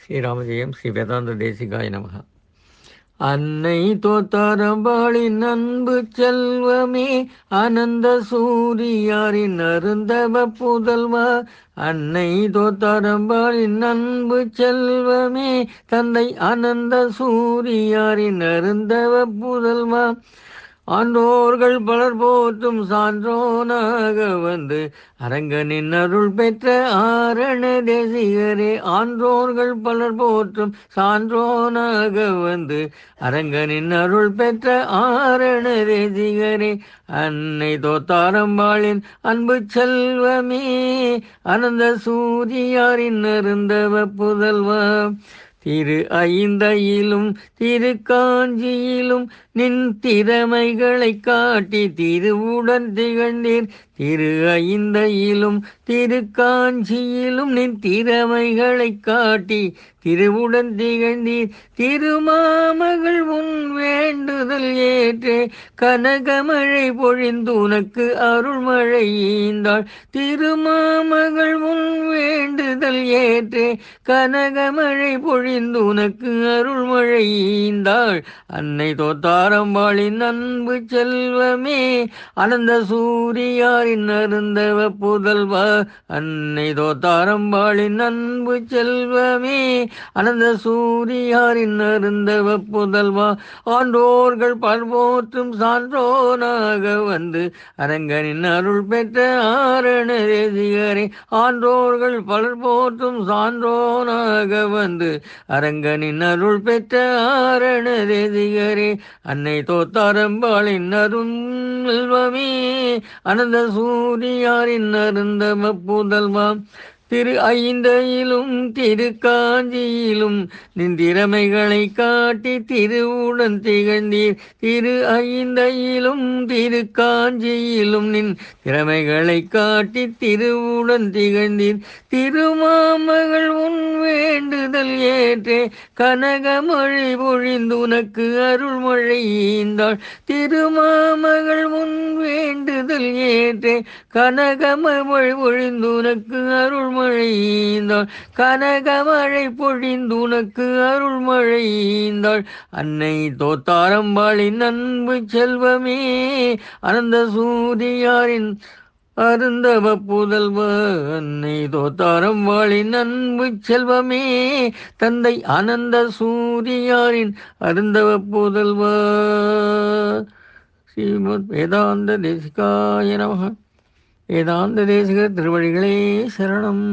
ஸ்ரீராமஜெயம் ஸ்ரீ வேதாந்த தேசிகாய நமக. அன்னை தோத்தாரம்பாளின் அன்பு செல்வமே, அனந்த சூரியாரின் அருந்தவ புதல்வா. அன்னை தோத்தாரம்பாளின் அன்பு செல்வமே, தந்தை அனந்த சூரியாரின் அருந்தவ புதல்வா. ஆண்டோர்கள் பலர் போற்றும் சான்றோனாக வந்து அரங்கனின் அருள் பெற்ற ஆரண தேசிகரே. ஆன்றோர்கள் பலர் போற்றும் சான்றோனாக வந்து அரங்கனின் அருள் பெற்ற ஆரண தேசிகரே. அன்னை தோத்தாரம்பாளின் அன்பு செல்வமே, அனந்த சூரியாரின் அருந்தவ புதல்வா. திரு ஐந்தையிலும் திரு காஞ்சியிலும் நின் திறமைகளை காட்டி திருவுடன் திகழ்ந்தீர். திரு ஐந்தையிலும் திரு காஞ்சியிலும் நின் திறமைகளை காட்டி திருவுடன் திகழ்ந்தீர். திருமாமகள் உன் வேண்டுதல் ஏற்றே கனகமழை பொழிந்து உனக்கு அருள்மழை ஈந்தாள். திருமாமகள் உன் வேண்டுதல் ஏற்றே கனகமழை பொழிந்து உனக்கு அருள்மழை ஈந்தாள். அன்னை தோத்தாரம்பாளின் அன்பு செல்வமே, அனந்த சூரியாரின் அருந்தவ புதல்வா. அன்னை தோத்தாரம்பாளின் அன்பு செல்வமே, அனந்த சூரியாரின் அருந்தவ புதல்வா. ஆண்டோர்கள் பல்போற்றும் சான்றோனாக வந்து அரங்கனின் அருள் பெற்ற ஆரண தேசிகரே. ஆண்டோர்கள் பலர் போற்றும் சான்றோனாக வந்து அரங்கனின் அருள் பெற்ற ஆரண தேசிகரே. அன்னை தோத்தாரம்பாளின் அருள் செல்வமே, அனந்த சூரியாரின் அருந்தவ புதல்வா. திரு ஐந்தையிலும் திரு காஞ்சியிலும் நின் திறமைகளை காட்டி திருவுடன் திகழ்ந்தீர். திரு ஐந்தையிலும் திரு காஞ்சியிலும் நின் திறமைகளை காட்டி திருவுடன் திகழ்ந்தீர். திருமாமகள் உன் வேண்டுதல் ஏற்றே கனகமழை பொழிந்து உனக்கு அருள்மழை ஈந்தாள். திருமாமகள் உன் வேண்டுதல் ஏற்றே கனகமழை பொழிந்து உனக்கு அருள்மழை ஈந்தாள். கனகமழை பொழிந்து உனக்கு அருள்மழை ஈந்தாள். அன்னை தோத்தாரம்பாளின் அன்பு செல்வமே, அனந்த சூரியாரின் அருந்தவ புதல்வா. அன்னை தோத்தாரம்பாளின் அன்பு செல்வமே, தந்தை அனந்த சூரியாரின் அருந்தவ புதல்வா. ஸ்ரீமத் வேதாந்த தேசிகாய நமக. வேதாந்த தேசிகர் திருவடிகளே சரணம்.